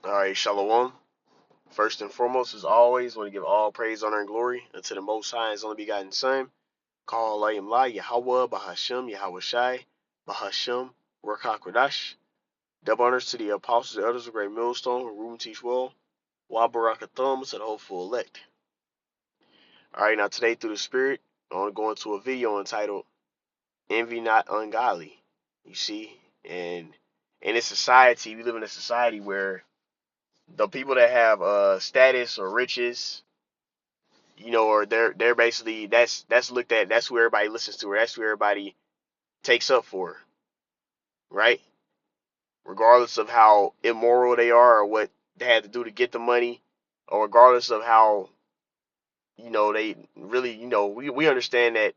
All right, Shalom. First and foremost, as always, want to give all praise, honor, and glory unto the Most High and His only begotten Son. Call Layim La, Yahweh, Bahashem, Yahweh Shai, Bahashem, Rakakwadash. Double honors to the apostles and elders of Great Millstone, who rule and teach well. Wa Barakathum to the hopeful elect. All right, now today through the Spirit, I want to go into a video entitled "Envy Not Ungodly." You see, and in this society, we live in a society where the people that have status or riches, or they're basically that's looked at, that's who everybody listens to, or that's who everybody takes up for, right? Regardless of how immoral they are or what they had to do to get the money, or regardless of how they really, we understand that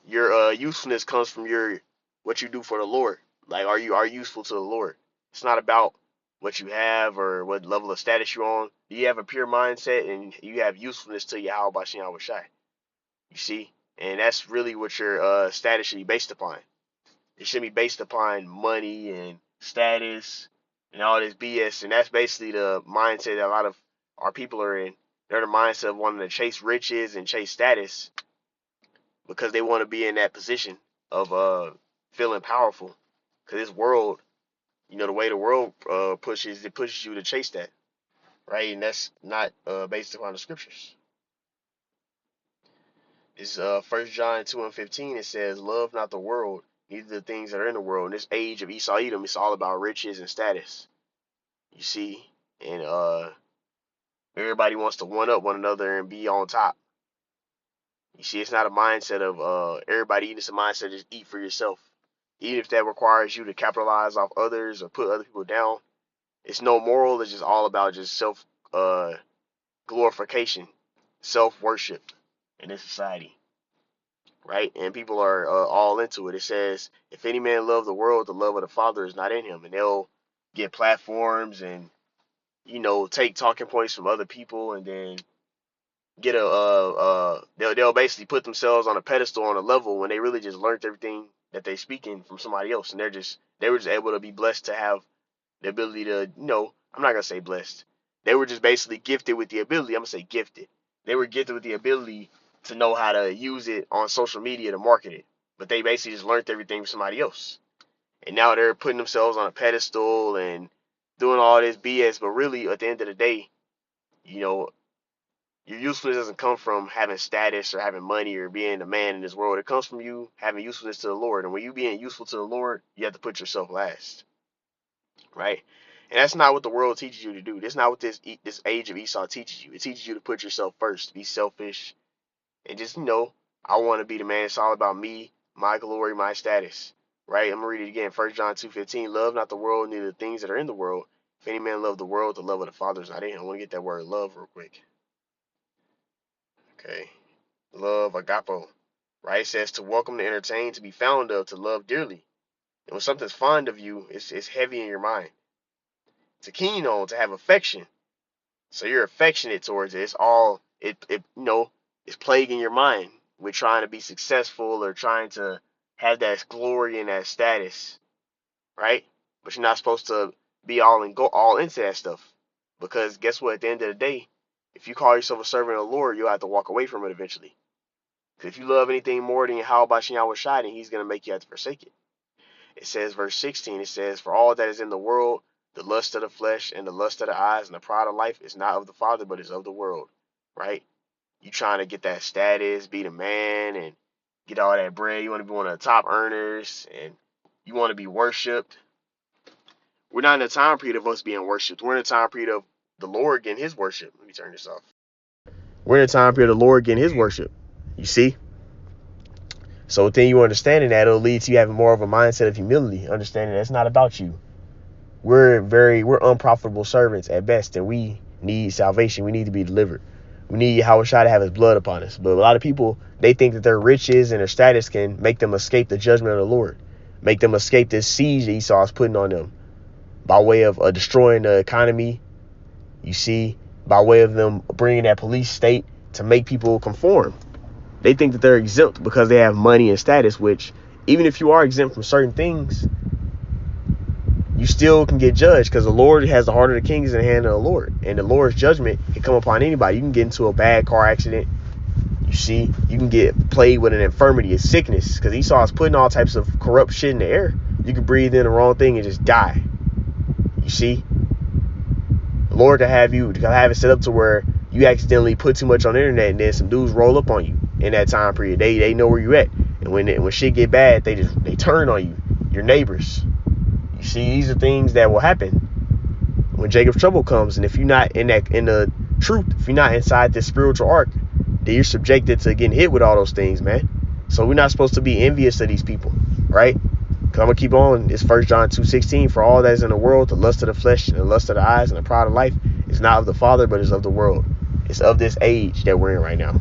your usefulness comes from your what you do for the Lord. Like, are you useful to the Lord? It's not about what you have or what level of status you're on. You have a pure mindset and you have usefulness to Yahweh Bashem Yahweh Shai. You see? And that's really what your status should be based upon. It shouldn't be based upon money and status and all this BS. And that's basically the mindset that a lot of our people are in. They're the mindset of wanting to chase riches and chase status because they want to be in that position of feeling powerful. Because this world, the way the world pushes, it pushes you to chase that, right? And that's not based upon the scriptures. It's 1 John 2:15. It says, "Love not the world, neither the things that are in the world." In this age of Esau Edom, it's all about riches and status. You see, and everybody wants to one up one another and be on top. You see, it's not a mindset of everybody eating. It's a mindset of just eat for yourself. Even if that requires you to capitalize off others or put other people down, it's no moral. It's just all about just self glorification, self worship in this society, right? And people are all into it. It says, "If any man love the world, the love of the Father is not in him." And they'll get platforms and take talking points from other people, and then get they'll basically put themselves on a pedestal, on a level, when they really just learned everything that they speaking from somebody else, and they were just able to be blessed to have the ability to, I'm not gonna say blessed. They were just basically gifted with the ability. I'm gonna say gifted. They were gifted with the ability to know how to use it on social media to market it. But they basically just learned everything from somebody else. And now they're putting themselves on a pedestal and doing all this BS. But really, at the end of the day, you know, your usefulness doesn't come from having status or having money or being a man in this world. It comes from you having usefulness to the Lord. And when you being useful to the Lord, you have to put yourself last, right? And that's not what the world teaches you to do. That's not what this age of Esau teaches you. It teaches you to put yourself first, be selfish, and just, I want to be the man. It's all about me, my glory, my status, right? I'm gonna read it again. 1 John 2:15. "Love not the world, neither the things that are in the world. If any man love the world, the love of the Father is not in him." I want to get that word love real quick. Okay, love, agapo, right? It says to welcome, to entertain, to be fond of, to love dearly. And when something's fond of you, it's heavy in your mind. To keen on, to have affection. So you're affectionate towards it. It's all it's plaguing your mind with trying to be successful or trying to have that glory and that status, right? But you're not supposed to be all into that stuff, because guess what? At the end of the day, if you call yourself a servant of the Lord, you'll have to walk away from it eventually. Because if you love anything more than how about Yahweh Shai, then He's gonna make you have to forsake it. It says, verse 16, it says, "For all that is in the world, the lust of the flesh and the lust of the eyes and the pride of life is not of the Father, but is of the world," right? You trying to get that status, be the man, and get all that bread. You want to be one of the top earners, and you want to be worshipped. We're not in the time period of us being worshipped. We're in the time period of the Lord getting His worship. Let me turn this off. We're in the time period of the Lord getting His worship. You see? So then you understanding that, it'll lead to you having more of a mindset of humility, understanding that it's not about you. We're unprofitable servants at best, and we need salvation. We need to be delivered. We need Yahweh Shai to have His blood upon us. But a lot of people, they think that their riches and their status can make them escape the judgment of the Lord, make them escape this siege that Esau is putting on them by way of destroying the economy. You see, by way of them bringing that police state to make people conform. They think that they're exempt because they have money and status, which even if you are exempt from certain things, you still can get judged, because the Lord has the heart of the king in the hand of the Lord, and the Lord's judgment can come upon anybody. You can get into a bad car accident. You see, you can get plagued with an infirmity, a sickness, because Esau is putting all types of corrupt shit in the air. You can breathe in the wrong thing and just die. You see, the Lord can have it set up to where you accidentally put too much on the internet, and then some dudes roll up on you in that time period. They know where you at, and when shit get bad, they turn on you, your neighbors. You see, these are things that will happen when Jacob's trouble comes, and if you're not in the truth, if you're not inside this spiritual ark, then you're subjected to getting hit with all those things, man. So we're not supposed to be envious of these people, right? Because I'm going to keep on. It's 1 John 2:16. For all that is in the world, the lust of the flesh and the lust of the eyes and the pride of life is not of the Father, but is of the world. It's of this age that we're in right now,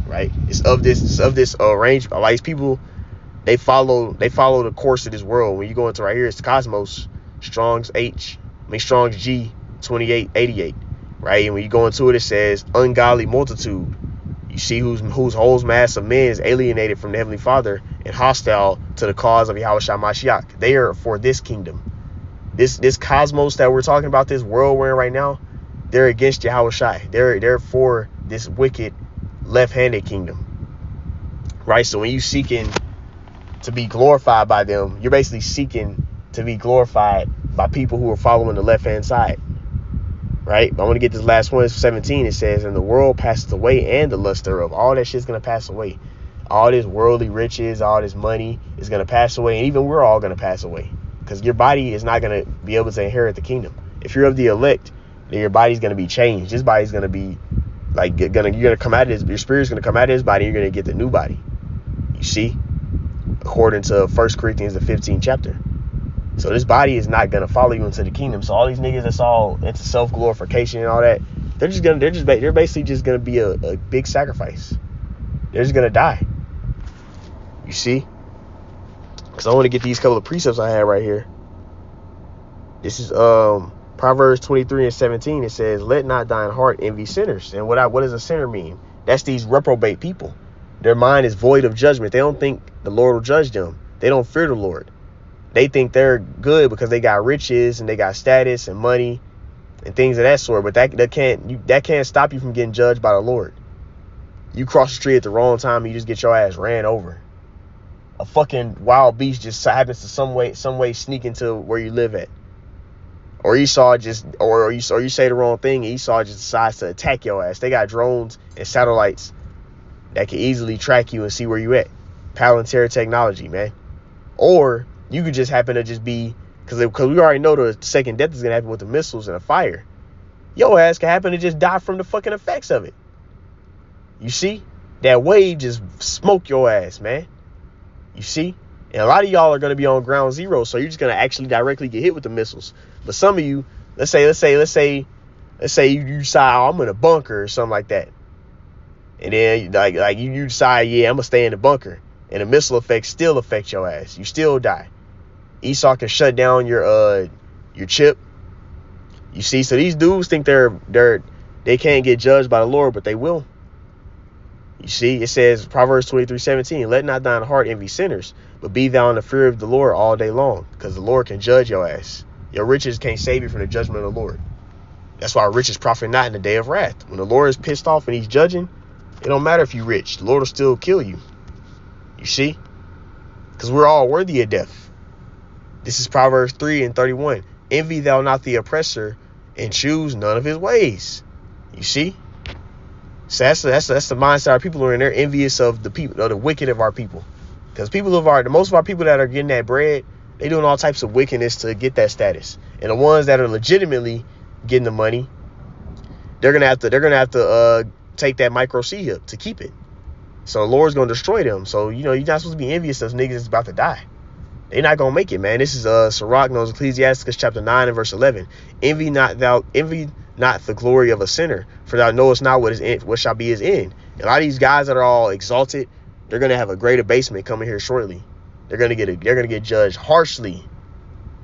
right? It's of this arrangement. Like, people, they follow the course of this world. When you go into right here, it's the cosmos, Strong's G 2888, right? And when you go into it, it says ungodly multitude. You see whose whole mass of men is alienated from the Heavenly Father and hostile to the cause of Yahushua Mashiach. They are for this kingdom. This cosmos that we're talking about, this world we're in right now, they're against Yahushua. They're for this wicked left-handed kingdom, right? So when you seeking to be glorified by them, you're basically seeking to be glorified by people who are following the left-hand side, right? I want to get this last one. It's 17. It says, and the world passes away and the lust thereof. All that shit's going to pass away. All this worldly riches, all this money is going to pass away. And even we're all going to pass away, because your body is not going to be able to inherit the kingdom. If you're of the elect, then your body's going to be changed. This body's going to be like, you're going to come out of this, your spirit's going to come out of this body, and you're going to get the new body. You see? According to 1 Corinthians, the 15th chapter. So this body is not going to follow you into the kingdom. So all these niggas that's all into self-glorification and all that, they're basically just going to be a big sacrifice. They're just going to die. You see? Because I want to get these couple of precepts I have right here. This is Proverbs 23:17. It says, let not thine heart envy sinners. And what does a sinner mean? That's these reprobate people. Their mind is void of judgment. They don't think the Lord will judge them. They don't fear the Lord. They think they're good because they got riches and they got status and money and things of that sort. But that can't stop you from getting judged by the Lord. You cross the street at the wrong time and you just get your ass ran over. A fucking wild beast just happens to some way sneak into where you live at. Or Esau or you say the wrong thing and Esau just decides to attack your ass. They got drones and satellites that can easily track you and see where you at. Palantir technology, man. Or you could just happen to just be, because we already know the second death is going to happen with the missiles and the fire. Your ass can happen to just die from the fucking effects of it. You see? That wave just smoke your ass, man. You see? And a lot of y'all are going to be on ground zero, so you're just going to actually directly get hit with the missiles. But some of you, let's say you decide, oh, I'm in a bunker or something like that. And then like you decide, yeah, I'm going to stay in the bunker. And the missile effect still affects your ass. You still die. Esau can shut down your chip. You see, so these dudes think they can't get judged by the Lord, but they will. You see, it says Proverbs 23:17, let not thine heart envy sinners, but be thou in the fear of the Lord all day long, because the Lord can judge your ass. Your riches can't save you from the judgment of the Lord. That's why riches profit not in the day of wrath. When the Lord is pissed off and he's judging, it don't matter if you're rich. The Lord will still kill you. You see? Because we're all worthy of death. This is Proverbs 3:31. Envy thou not the oppressor, and choose none of his ways. You see? So that's the mindset our people are in. They're envious of the people, of the wicked of our people. Because most of our people that are getting that bread, they doing all types of wickedness to get that status. And the ones that are legitimately getting the money, they're gonna have to take that micro C up to keep it. So the Lord's gonna destroy them. So you're not supposed to be envious of niggas that's about to die. They're not gonna make it, man. This is Sirach knows Ecclesiasticus chapter 9 and verse 11. Envy not the glory of a sinner, for thou knowest not what shall be his end. And a lot of these guys that are all exalted, they're gonna have a great abasement coming here shortly. They're gonna get judged harshly.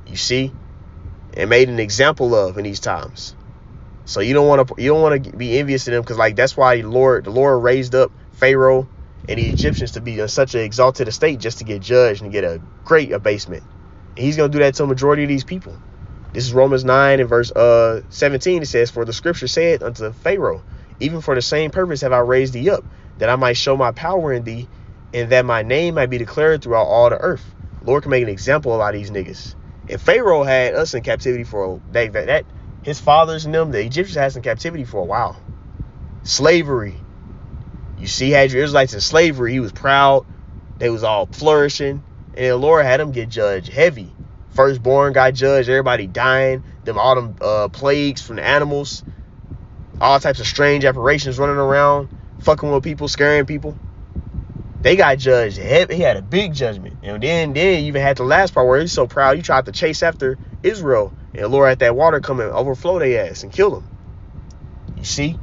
You see, and made an example of in these times. So you don't want to be envious of them, because that's why the Lord raised up Pharaoh and the Egyptians to be in such an exalted estate just to get judged and get a great abasement. And he's going to do that to a majority of these people. This is Romans 9 and verse 17. It says, for the scripture said unto Pharaoh, even for the same purpose have I raised thee up, that I might show my power in thee, and that my name might be declared throughout all the earth. Lord can make an example of a lot of these niggas. And Pharaoh had us in captivity for his fathers and them, the Egyptians had us in captivity for a while. Slavery. You see, had your Israelites in slavery, he was proud. They was all flourishing. And the Lord had them get judged heavy. Firstborn got judged, everybody dying, all them plagues from the animals, all types of strange apparitions running around, fucking with people, scaring people. They got judged heavy. He had a big judgment. And then you even had the last part where he's so proud he tried to chase after Israel, and the Lord had that water come and overflow their ass and kill them. You see?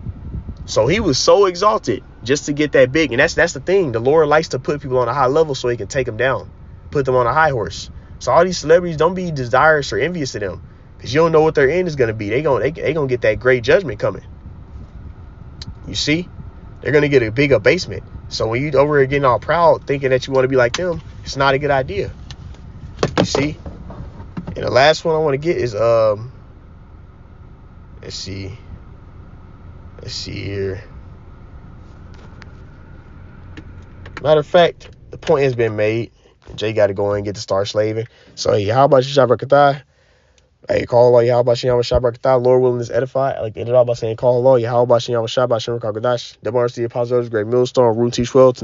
So he was so exalted just to get that big. And that's the thing. The Lord likes to put people on a high level so he can take them down, put them on a high horse. So all these celebrities, don't be desirous or envious of them, because you don't know what their end is going to be. They gonna get that great judgment coming. You see? They're going to get a big abasement. So when you over here getting all proud, thinking that you want to be like them, it's not a good idea. You see? And the last one I want to get is, let's see here. Matter of fact, the point has been made. Jay got to go in and get to start slaving. So, hey, how about you, Shabbat? Hey, call Allah, how about you, Shabbat? Lord willing, this edify. I like to end it all by saying, call Allah, how about you, Shabbat? Demars, the apostles, great millstone, root teach well.